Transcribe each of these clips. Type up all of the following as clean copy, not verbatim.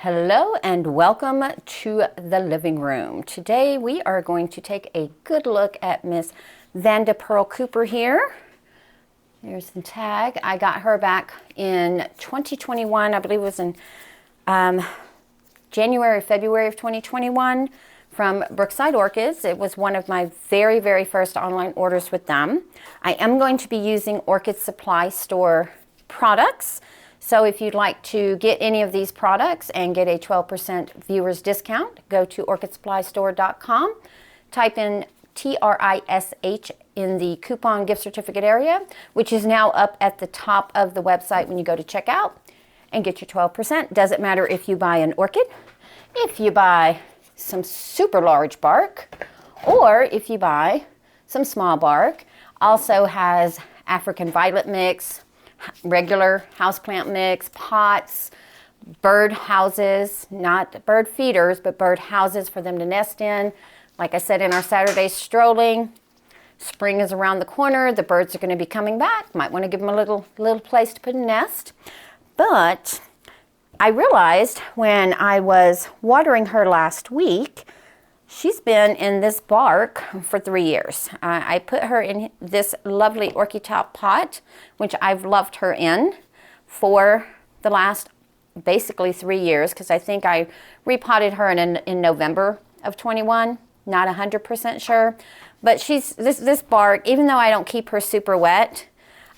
Hello and welcome to the living room. Today we are going to take a good look at Miss Vanda Pearl Cooper here. There's the tag. I got her back in 2021. I believe it was in January, February of 2021 from Brookside Orchids. It was one of my very, very first online orders with them. I am going to be using Orchid Supply Store products. So if you'd like to get any of these products and get a 12% viewers discount, go to orchidsupplystore.com, type in TRISH in the coupon gift certificate area, which is now up at the top of the website when you go to checkout, and get your 12%. Doesn't matter if you buy an orchid, if you buy some super large bark, or if you buy some small bark. Also has African violet mix, regular houseplant mix, pots, bird houses, not bird feeders, but bird houses for them to nest in. Like I said in our Saturday strolling, spring is around the corner. The birds are going to be coming back. Might want to give them a little place to put a nest. But I realized when I was watering her last week, she's been in this bark for 3 years. I put her in this lovely Orchiata pot, which I've loved her in for the last basically 3 years, because I think I repotted her in November of 21. Not 100% sure, but she's this bark, even though I don't keep her super wet,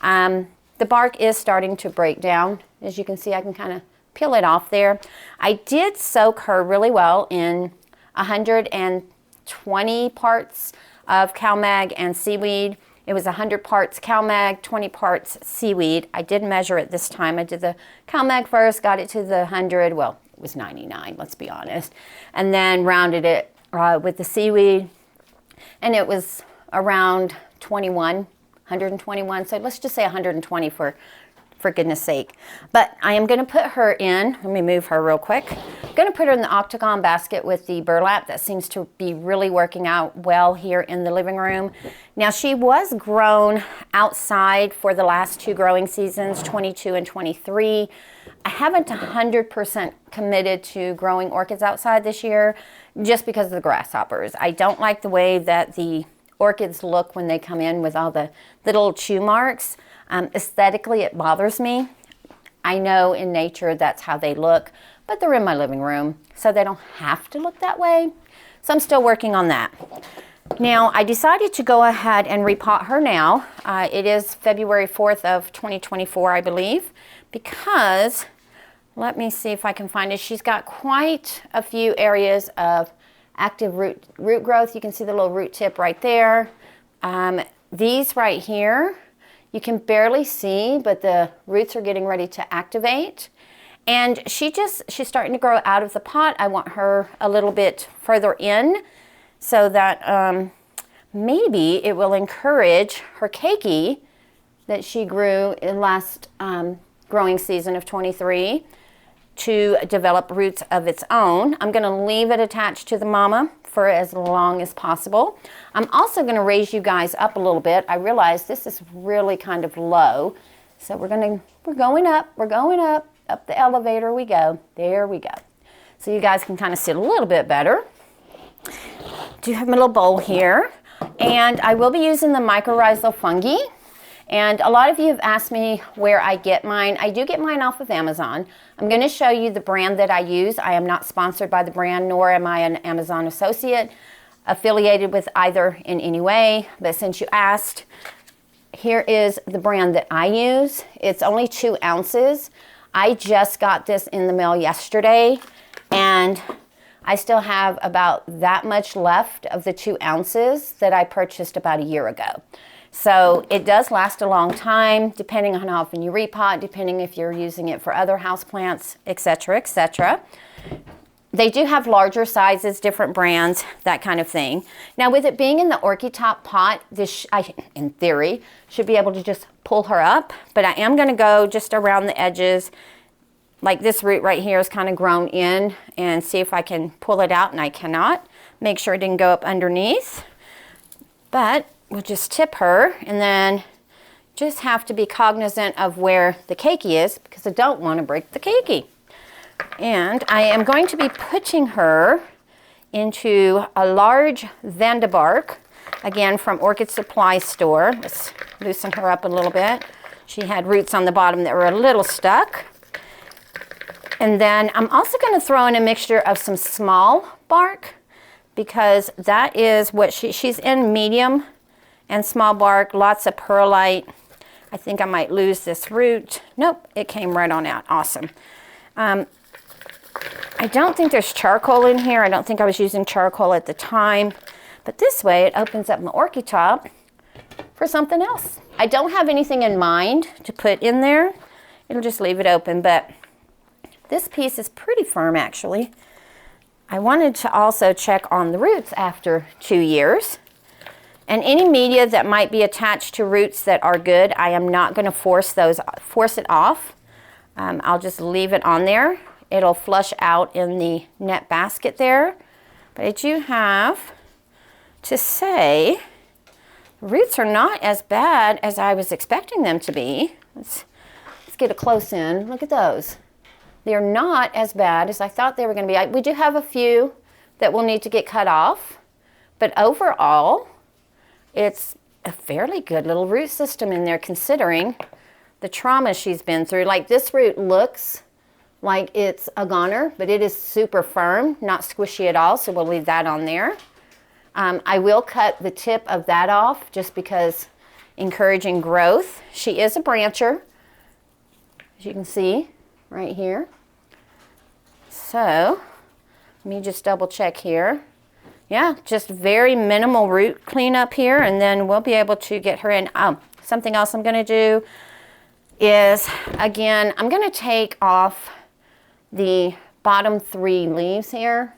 the bark is starting to break down. As you can see, I can kind of peel it off there. I did soak her really well in 120 parts of CalMag and seaweed. It was 100 parts CalMag, 20 parts seaweed. I did measure it this time. I did the CalMag first, got it to the 100. Well, it was 99, let's be honest. And then rounded it with the seaweed. And it was around 121. So let's just say 120 for goodness sake. But I am going to put her in, let me move her real quick. I'm going to put her in the octagon basket with the burlap. That seems to be really working out well here in the living room. Now, she was grown outside for the last 2 growing seasons, 22 and 23. I haven't 100% committed to growing orchids outside this year just because of the grasshoppers. I don't like the way that the orchids look when they come in with all the little chew marks. Aesthetically, it bothers me. I know in nature that's how they look, but they're in my living room, so they don't have to look that way. So I'm still working on that. Now, I decided to go ahead and repot her now. It is February 4th of 2024, I believe, because, let me see if I can find it. She's got quite a few areas of active root growth. You can see the little root tip right there. These right here, you can barely see, but the roots are getting ready to activate. And she's starting to grow out of the pot. I want her a little bit further in so that maybe it will encourage her keiki that she grew in last growing season of 23 to develop roots of its own. I'm going to leave it attached to the mama for as long as possible. I'm also going to raise you guys up a little bit. I realize this is really kind of low, so we're going up the elevator we go. There we go. So you guys can kind of sit a little bit better. Do have my little bowl here, and I will be using the mycorrhizal fungi. And a lot of you have asked me where I get mine. I do get mine off of Amazon. I'm going to show you the brand that I use. I am not sponsored by the brand, nor am I an Amazon associate affiliated with either in any way. But since you asked, here is the brand that I use. It's only 2 ounces. I just got this in the mail yesterday, and I still have about that much left of the 2 ounces that I purchased about a year ago. So it does last a long time, depending on how often you repot, depending if you're using it for other houseplants, etc., etc. They do have larger sizes, different brands, that kind of thing. Now, with it being in the Orchiata pot, this, in theory, should be able to just pull her up. But I am going to go just around the edges, like this root right here is kind of grown in, and see if I can pull it out, and I cannot. Make sure it didn't go up underneath. But we'll just tip her, and then just have to be cognizant of where the keiki is, because I don't want to break the keiki. And I am going to be putting her into a large Vanda Bark, again from Orchid Supply Store. Let's loosen her up a little bit. She had roots on the bottom that were a little stuck. And then I'm also going to throw in a mixture of some small bark, because that is what she's in, medium and small bark, lots of perlite. I think I might lose this root. Nope, it came right on out. Awesome. I don't think there's charcoal in here. I don't think I was using charcoal at the time. But this way it opens up my orchid top for something else. I don't have anything in mind to put in there. It'll just leave it open, but this piece is pretty firm actually. I wanted to also check on the roots after 2 years. And any media that might be attached to roots that are good, I am not going to force it off. I'll just leave it on there. It'll flush out in the net basket there. But I do have to say, roots are not as bad as I was expecting them to be. Let's get a close in. Look at those. They're not as bad as I thought they were going to be. We do have a few that will need to get cut off, but overall, it's a fairly good little root system in there considering the trauma she's been through. Like this root looks like it's a goner, but it is super firm, not squishy at all, so we'll leave that on there. I will cut the tip of that off just because encouraging growth. She is a brancher, as you can see right here. So let me just double check here. Yeah, just very minimal root cleanup here, and then we'll be able to get her in. Something else I'm going to do is, again, I'm going to take off the bottom 3 leaves here.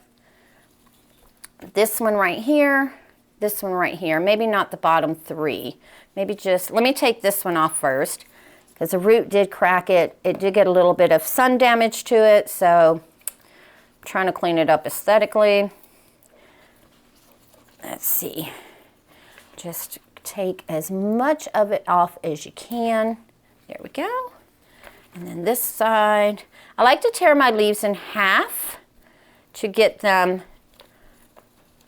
This one right here, this one right here. Maybe not the bottom 3. Maybe just, let me take this one off first, because the root did crack it. It did get a little bit of sun damage to it, so I'm trying to clean it up aesthetically. Let's see. Just take as much of it off as you can. There we go. And then this side. I like to tear my leaves in half to get them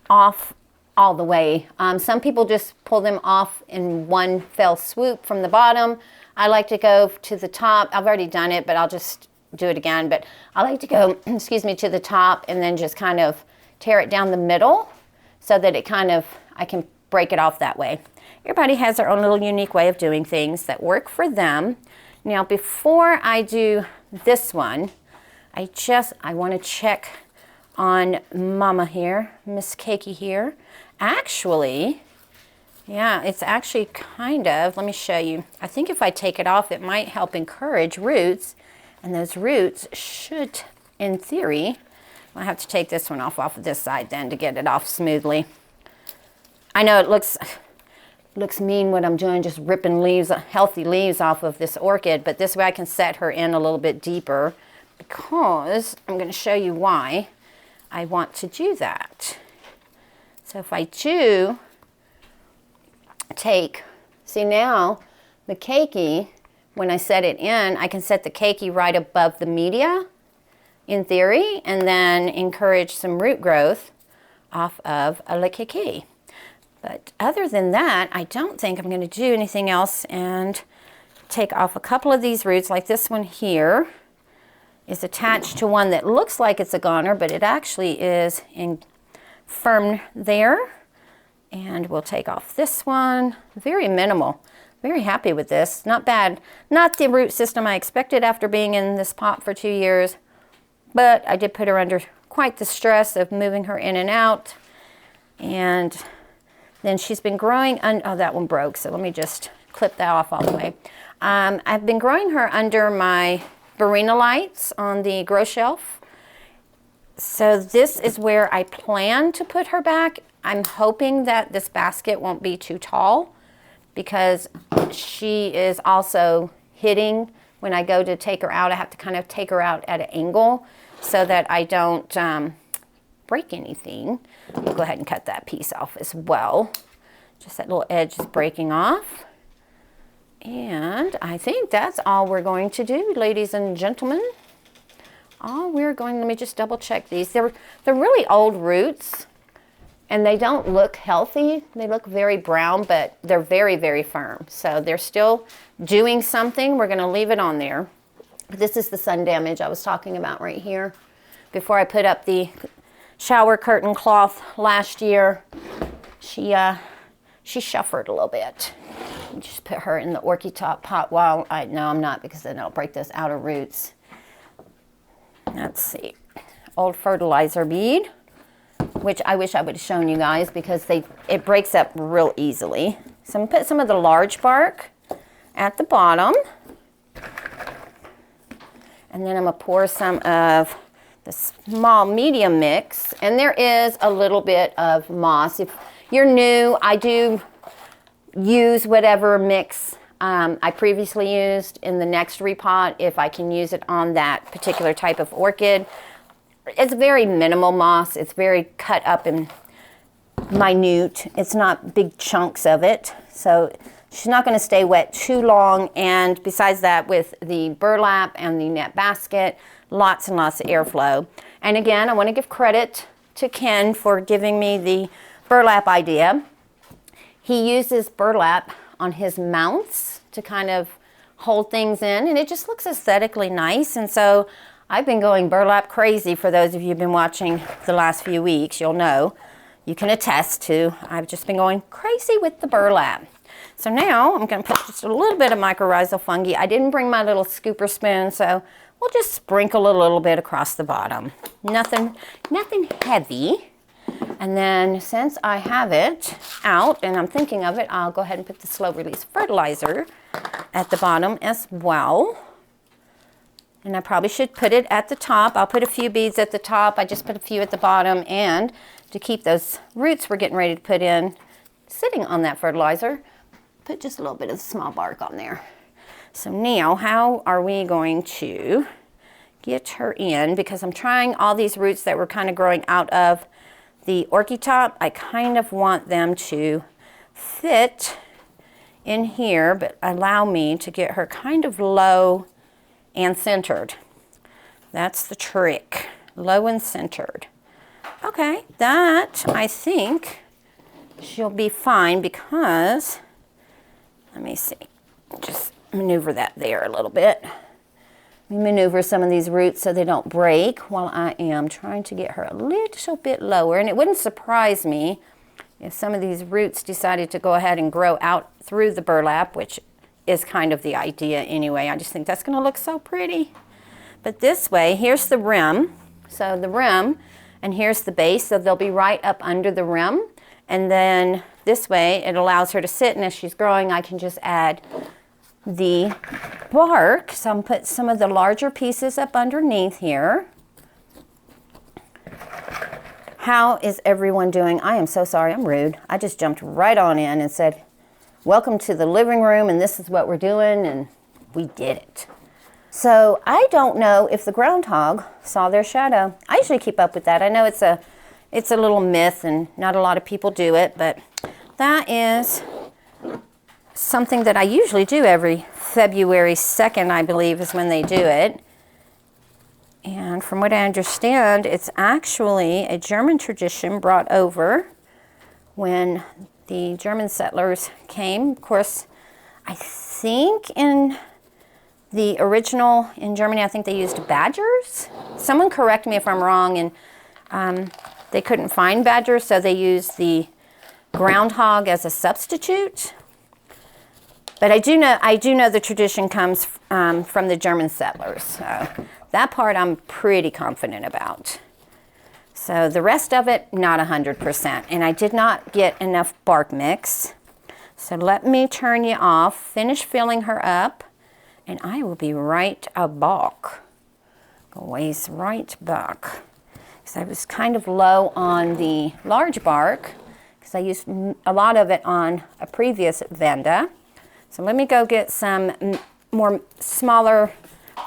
off all the way. Some people just pull them off in one fell swoop from the bottom. I like to go to the top. I've already done it, but I'll just do it again. But I like to go, excuse me, to the top and then just kind of tear it down the middle so that it kind of, I can break it off that way. Everybody has their own little unique way of doing things that work for them. Now, before I do this one, I want to check on Mama here, Miss Keiki here. Actually, yeah, it's actually kind of, let me show you. I think if I take it off, it might help encourage roots, and those roots should, in theory, I'll have to take this one off of this side then to get it off smoothly. I know it looks mean what I'm doing, just ripping leaves, healthy leaves off of this orchid, but this way I can set her in a little bit deeper, because I'm going to show you why I want to do that. So if I do take, see now the keiki, when I set it in, I can set the keiki right above the media in theory, and then encourage some root growth off of a keiki. But other than that, I don't think I'm going to do anything else, and take off a couple of these roots. Like this one here is attached to one that looks like it's a goner, but it actually is firm there. And we'll take off this one. Very minimal. Very happy with this. Not bad. Not the root system I expected after being in this pot for 2 years, but I did put her under quite the stress of moving her in and out. And then she's been growing, oh, that one broke, so let me just clip that off all the way. I've been growing her under my Barina lights on the grow shelf. So this is where I plan to put her back. I'm hoping that this basket won't be too tall, because she is also hitting when I go to take her out. I have to kind of take her out at an angle so that I don't break anything. I'll go ahead and cut that piece off as well. Just that little edge is breaking off. And I think that's all we're going to do, ladies and gentlemen. all we're going, let me just double check these. They're really old roots and they don't look healthy. They look very brown, but they're very, very firm. So they're still doing something. We're gonna leave it on there. This is the sun damage I was talking about right here. Before I put up the shower curtain cloth last year, she suffered a little bit. Just put her in the Orchiata pot. Well, no, I'm not, because then I'll break those outer roots. Let's see, old fertilizer bead, which I wish I would have shown you guys because it breaks up real easily. So I'm gonna put some of the large bark at the bottom. And then I'm gonna pour some of the small medium mix. And there is a little bit of moss. If you're new, I do use whatever mix I previously used in the next repot if I can use it on that particular type of orchid. It's very minimal moss. It's very cut up and minute. It's not big chunks of it. So she's not going to stay wet too long. And besides that, with the burlap and the net basket, lots and lots of airflow. And again, I want to give credit to Ken for giving me the burlap idea. He uses burlap on his mounts to kind of hold things in, and it just looks aesthetically nice. And so I've been going burlap crazy. For those of you who've been watching the last few weeks, you'll know, you can attest to, I've just been going crazy with the burlap. So now I'm going to put just a little bit of mycorrhizal fungi. I didn't bring my little scooper spoon, so we'll just sprinkle a little bit across the bottom. Nothing heavy. And then since I have it out and I'm thinking of it, I'll go ahead and put the slow release fertilizer at the bottom as well. And I probably should put it at the top. I'll put a few beads at the top. I just put a few at the bottom. And to keep those roots we're getting ready to put in sitting on that fertilizer, put just a little bit of small bark on there. So now how are we going to get her in? Because I'm trying all these roots that were kind of growing out of the Orchiata. I kind of want them to fit in here, but allow me to get her kind of low and centered. That's the trick, low and centered. Okay, that I think she'll be fine because, let me see, just maneuver that there a little bit. Let me maneuver some of these roots so they don't break while I am trying to get her a little bit lower. And it wouldn't surprise me if some of these roots decided to go ahead and grow out through the burlap, which is kind of the idea anyway. I just think that's going to look so pretty. But this way, here's the rim. So the rim, and here's the base, so they'll be right up under the rim. And then this way, it allows her to sit, and as she's growing, I can just add the bark. So I'm going to put some of the larger pieces up underneath here. How is everyone doing? I am so sorry, I'm rude. I just jumped right on in and said, welcome to the living room, and this is what we're doing, and we did it. So I don't know if the groundhog saw their shadow. I usually keep up with that. I know it's a little myth and not a lot of people do it, but that is something that I usually do every February 2nd, I believe, is when they do it. And from what I understand, it's actually a German tradition brought over when the German settlers came. Of course, I think in the original in Germany, I think they used badgers. Someone correct me if I'm wrong, and they couldn't find badgers, so they used the groundhog as a substitute. But I do know the tradition comes from the German settlers. So that part I'm pretty confident about. So the rest of it, not 100%. And I did not get enough bark mix. So let me turn you off, finish filling her up, and I will be right back. Go ways right back. Because I was kind of low on the large bark, because I used a lot of it on a previous Vanda. So let me go get some more smaller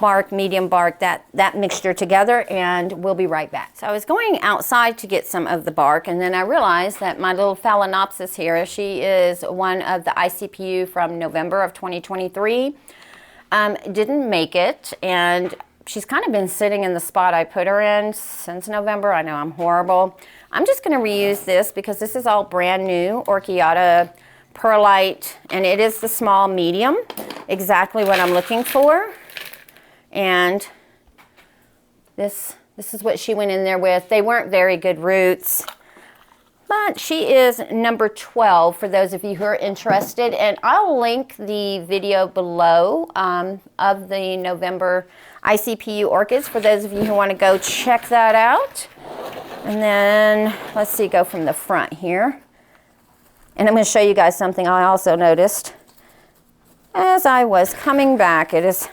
bark, medium bark, that mixture together, and we'll be right back. So I was going outside to get some of the bark, and then I realized that my little Phalaenopsis here, she is one of the ICPU from November of 2023, didn't make it, and she's kind of been sitting in the spot I put her in since November. I know I'm horrible. I'm just going to reuse this because this is all brand new Orchiata Perlite, and it is the small medium, exactly what I'm looking for. And this is what she went in there with. They weren't very good roots, but she is number 12 for those of you who are interested. And I'll link the video below of the November ICPU orchids for those of you who want to go check that out. And then, let's see, go from the front here. And I'm going to show you guys something I also noticed as I was coming back. It is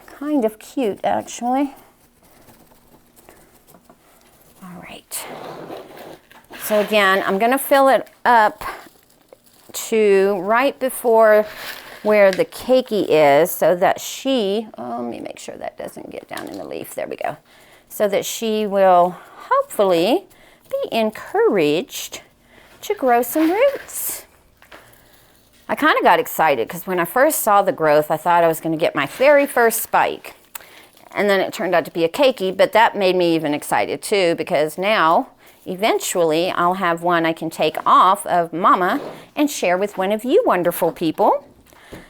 kind of cute, actually. All right. So again, I'm going to fill it up to right before where the keiki is so that she, let me make sure that doesn't get down in the leaf. There we go. So that she will hopefully be encouraged to grow some roots. I kind of got excited because when I first saw the growth, I thought I was going to get my very first spike. And then it turned out to be a keiki, but that made me even excited too, because now eventually I'll have one I can take off of Mama and share with one of you wonderful people.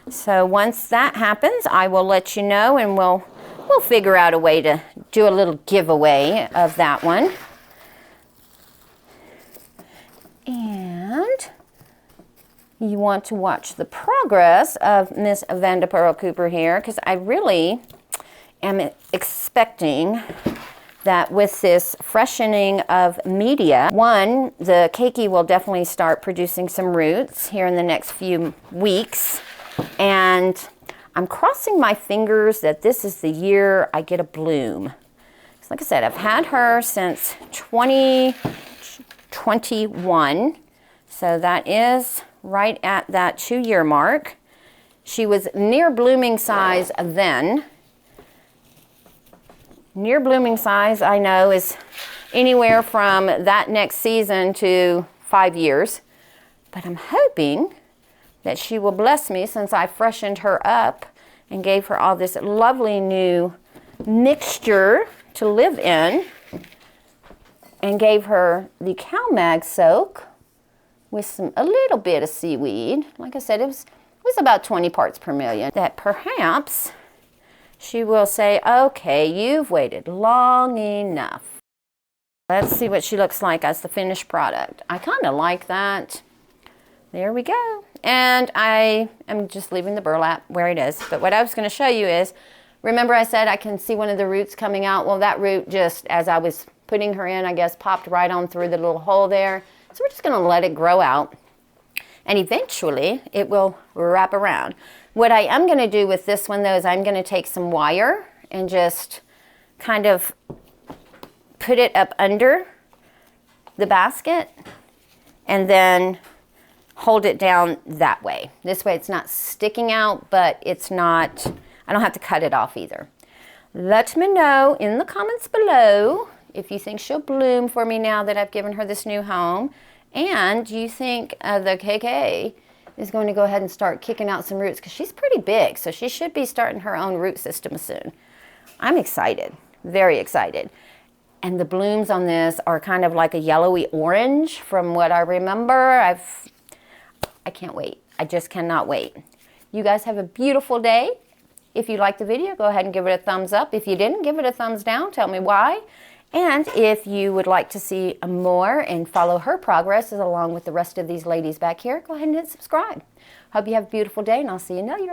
So once that happens, I will let you know, and we'll figure out a way to do a little giveaway of that one. And you want to watch the progress of Miss Vanda Pearl Cooper here, because I really am expecting that with this freshening of media, one, the keiki will definitely start producing some roots here in the next few weeks. And I'm crossing my fingers that this is the year I get a bloom. So like I said, I've had her since 2021. So that is right at that 2-year mark. She was near blooming size then. Near blooming size, I know, is anywhere from that next season to 5 years. But I'm hoping that she will bless me since I freshened her up and gave her all this lovely new mixture to live in, and gave her the cow mag soak with a little bit of seaweed. Like I said, it was about 20 parts per million. That perhaps she will say, okay, you've waited long enough. Let's see what she looks like as the finished product. I kind of like that. There we go. And I am just leaving the burlap where it is. But what I was going to show you is, remember I said I can see one of the roots coming out? Well, that root just, as I was putting her in, I guess, popped right on through the little hole there. So we're just going to let it grow out. And eventually, it will wrap around. What I am going to do with this one, though, is I'm going to take some wire and just kind of put it up under the basket and then hold it down that way. This way it's not sticking out, but it's not, I don't have to cut it off either. Let me know in the comments below if you think she'll bloom for me now that I've given her this new home. And do you think the keiki is going to go ahead and start kicking out some roots? Because she's pretty big, so she should be starting her own root system soon. I'm excited, very excited. And the blooms on this are kind of like a yellowy orange from what I remember. I can't wait. I just cannot wait. You guys have a beautiful day. If you liked the video, go ahead and give it a thumbs up. If you didn't, give it a thumbs down. Tell me why. And if you would like to see more and follow her progress along with the rest of these ladies back here, go ahead and hit subscribe. Hope you have a beautiful day, and I'll see you later.